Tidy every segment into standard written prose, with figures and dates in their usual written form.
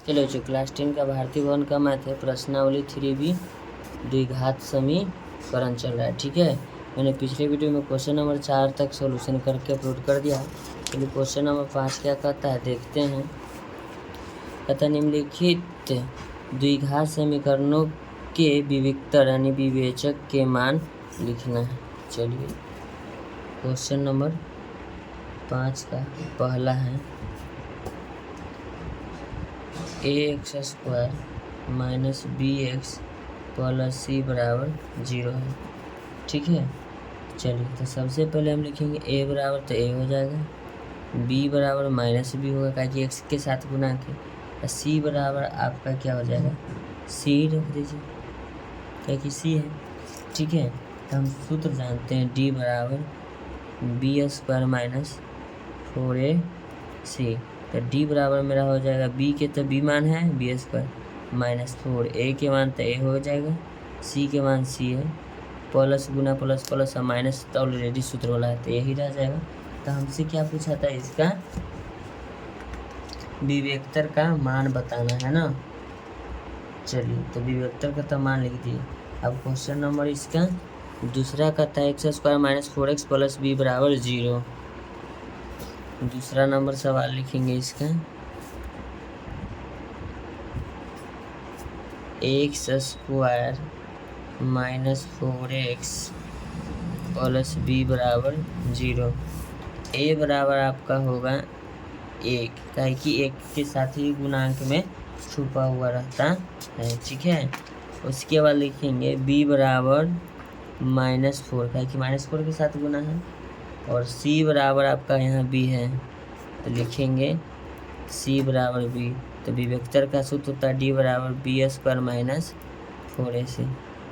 चलो बच्चों, क्लास 10 का भारतीय भवन का मैथ है, प्रश्नावली 3B द्विघात समीकरण चल रहा है। ठीक है, मैंने पिछले वीडियो में क्वेश्चन नंबर 4 तक सॉल्यूशन करके अपलोड कर दिया। चलिए क्वेश्चन नंबर 5 क्या कहता है देखते हैं। कहता निम्नलिखित द्विघात समीकरणों के विविक्तर यानी विवेचक के मान लिखना है। चलिए क्वेश्चन नंबर 5 का पहला है ax² minus bx plus c बराबर 0 है। ठीक है, चलिए तो सबसे पहले हम लिखेंगे a बराबर तो a हो जाएगा, b बराबर माइनस b होगा क्या कि x के साथ गुना के, c बराबर आपका क्या हो जाएगा c रख दीजिए क्या कि c है। ठीक है, तो हम सूत्र जानते हैं d बराबर b² माइनस 4ac, तो d बराबर मेरा हो जाएगा b के तो b मान है b² माइनस 4, a के मान तो a हो जाएगा, c के मान c है, प्लस गुना प्लस प्लस और माइनस तो ऑलरेडी सूत्र वाला है तो यही रह जाएगा। तो हमसे क्या पूछा था, इसका विवेक्तर का मान बताना है ना। चलिए तो विवेक्तर का तो मान लिख दिए। अब क्वेश्चन नंबर इसका दूसरा कहता है x² minus 4x plus b बराबर 0। दूसरा नंबर सवाल लिखेंगे इसका x² minus 4x plus b बराबर 0। a बराबर आपका होगा 1, क्या कि 1 के साथ ही गुणांक में छुपा हुआ रहता है। ठीक है, उसके बाद लिखेंगे b बराबर -4, क्या कि -4 के साथ गुना है, और c बराबर आपका यहाँ b है तो लिखेंगे c बराबर b। तो विवेक्तर का सूत्र होता है d बराबर b² माइनस 4ac।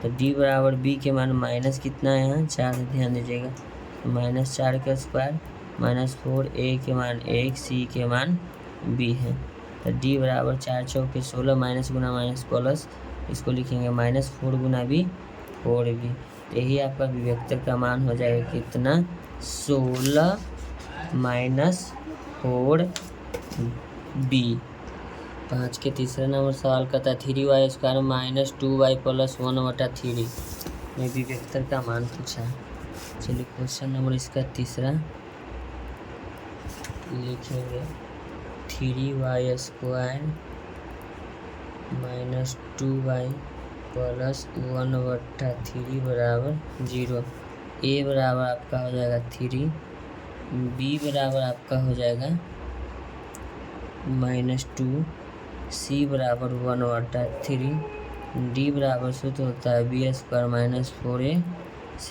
तो d बराबर b के मान माइनस कितना है यहाँ 4, ध्यान दीजिएगा, -4 का स्क्वायर माइनस 4, a के मान 1, c के मान b है। तो d बराबर 4 चौके 16 माइनस गुना माइनस प्लस, इसको लिखेंगे -4 गुना b 4b। यही आपका विवेक्तर का मान हो जाएगा कितना 16 माइनस 4b। 5 के तीसरा नंबर सवाल कहता है 3y² माइनस 2y प्लस 1/3 में विवेक्तर का मान पूछा है। चलिए क्वेश्चन नंबर इसका तीसरा लिखेंगे 3y² माइनस 2y प्लस 1/3 बराबर 0। a बराबर आपका हो जाएगा 3, b बराबर आपका हो जाएगा -2, c बराबर 1/3, d बराबर सूत्र होता है b² माइनस 4ac।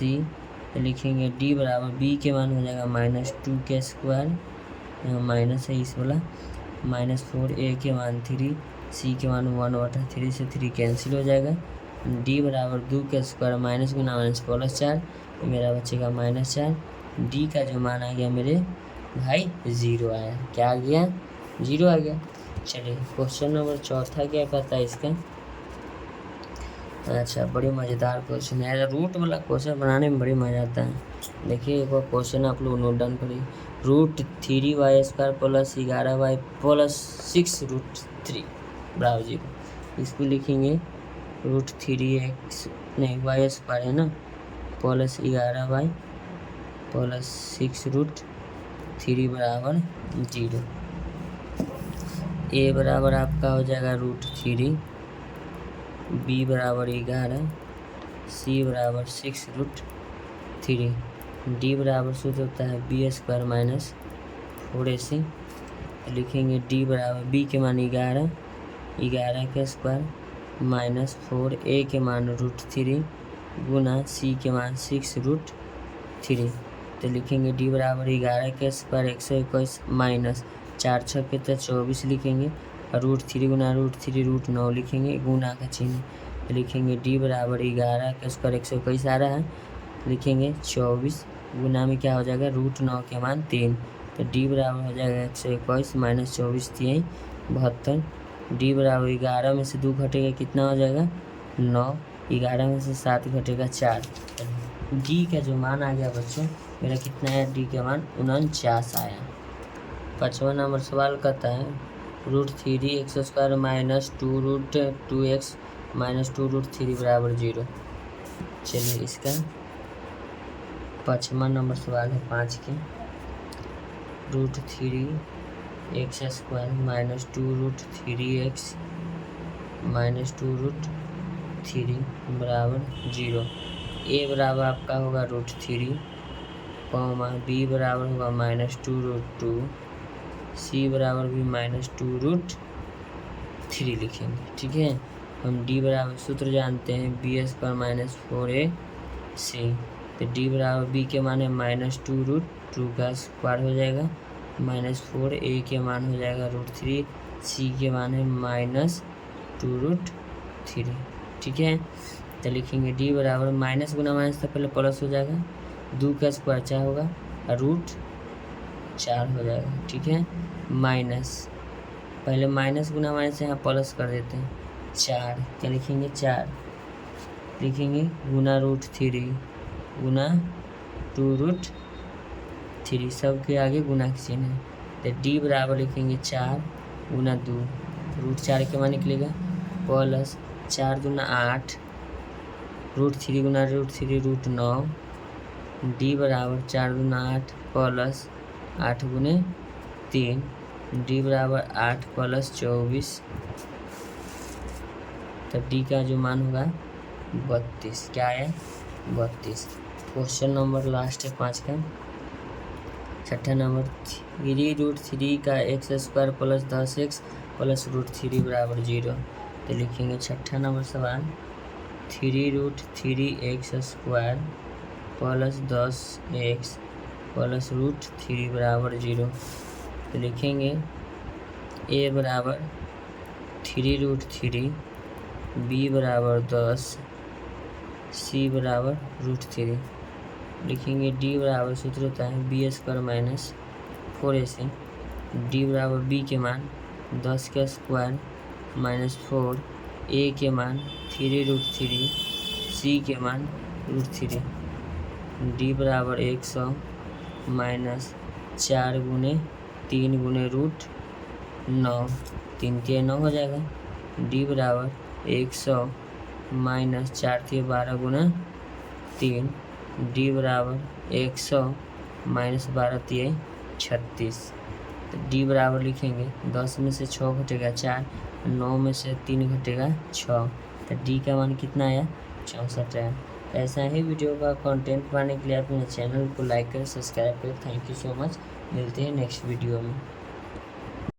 लिखेंगे d बराबर b के मान हो जाएगा -2 के स्क्वायर, यहाँ माइनस है इस वाला, -4, a के मान 3, c के मान 1/3 से 3 कैंसिल हो जाएगा। d बराबर 2 के स्क्वायर माइनस गुना माइनस प्लस 4, मेरा बचेगा -4। d का जो मान आ गया मेरे भाई 0 आया। क्या आ गया 0 आ गया। चलिए क्वेश्चन नंबर चौथा क्या कहता है इसका। अच्छा, बड़ी मज़ेदार क्वेश्चन है, रूट वाला क्वेश्चन बनाने में बड़ी मज़ा आता है। देखिए एक बार क्वेश्चन आप लोग नोट डाउन करिए। √3y² प्लस 11y प्लस 6√3 बराबर 0। इसको लिखेंगे √3x नहीं y² है ना, प्लस 11y प्लस 6√3 बराबर 0। a बराबर आपका हो जाएगा √3, b बराबर 11, c बराबर 6√3, d बराबर सूत्र होता है b² माइनस 4ac। लिखेंगे d बराबर b के मान 11 के स्क्वायर माइनस 4, a के मान √3 गुना c के मान 6√3। तो लिखेंगे d बराबर 11 के स्क्वायर 121 माइनस 4 6 के तो 24 लिखेंगे, और √3 गुना √3 √9 लिखेंगे, गुना का चिन्ह। तो लिखेंगे d बराबर 11 का स्क्वायर 121 आ रहा है, लिखेंगे 24 गुना में क्या हो जाएगा √9 के मान 3, तो d बराबर हो जाएगा 121 माइनस 24 3 72। d बराबर 11 में से 2 घटेगा कितना हो जाएगा 9, 11 में से 7 घटेगा 4। d का जो मान आ गया बच्चों मेरा कितना है, d का मान 49 आया। 5वां नंबर सवाल कहता है (√3x² माइनस 2√2x माइनस 2√3 बराबर 0। चलिए इसका 5वां नंबर सवाल है 5 के। (√3x² माइनस 2√3x माइनस 2√3 बराबर 0। ए बराबर आपका होगा √3, बी बराबर होगा माइनस 2√2, सी बराबर भी माइनस 2√3 लिखेंगे। ठीक है, हम डी बराबर सूत्र जानते हैं b² माइनस 4ac। तो डी बराबर बी के मान है माइनस 2√2 का स्क्वायर हो जाएगा माइनस 4, ए के मान हो जाएगा √3, सी के मान है माइनस 2√3। ठीक है, तो लिखेंगे डी बराबर माइनस गुना माइनस तो पहले प्लस हो जाएगा, 2 का स्क्वायर 4 होगा, √4 हो जाएगा। ठीक है, माइनस पहले माइनस गुना माइनस यहाँ प्लस कर देते हैं 4, क्या लिखेंगे 4 लिखेंगे गुना √3 गुना 2√3, सब के आगे गुना के चिन्ह है। तो डी बराबर लिखेंगे 4 गुना 2, √4 के मान निकलेगा प्लस 4 गुना 8, √3 गुना √3 √9, डी बराबर 4 गुना 8 प्लस 8 गुने 3, डी बराबर 8 प्लस 24। तो डी का जो मान होगा 32। क्या है 32। क्वेश्चन नंबर लास्ट है 5 का। 6ठा नंबर 3√3 का x² प्लस 10x प्लस √3 बराबर 0। तो लिखेंगे 6ठा नंबर सवाल 3√3x² प्लस 10x प्लस √3 बराबर 0। तो लिखेंगे ए बराबर 3√3, बी बराबर 10, सी बराबर √3। लिखेंगे डी बराबर सूत्र होता है b² माइनस 4ac। डी बराबर बी के मान 10 का स्क्वायर माइनस 4, ए के मान 3√3, सी के मान √3। डी बराबर 100 माइनस 4 गुने 3 गुने √9, 3 के 9 हो जाएगा। डी बराबर 100 माइनस 4 के 12 गुना 3, डी बराबर 100 माइनस 12 3 36। तो डी बराबर लिखेंगे 10 में से 6 घटेगा 4, 9 में से 3 घटेगा 6। तो डी का मान कितना आया 64 है। ऐसा ही वीडियो का कंटेंट पाने के लिए अपने चैनल को लाइक करें, सब्सक्राइब करें। Thank you so much. मिलते हैं नेक्स्ट वीडियो में।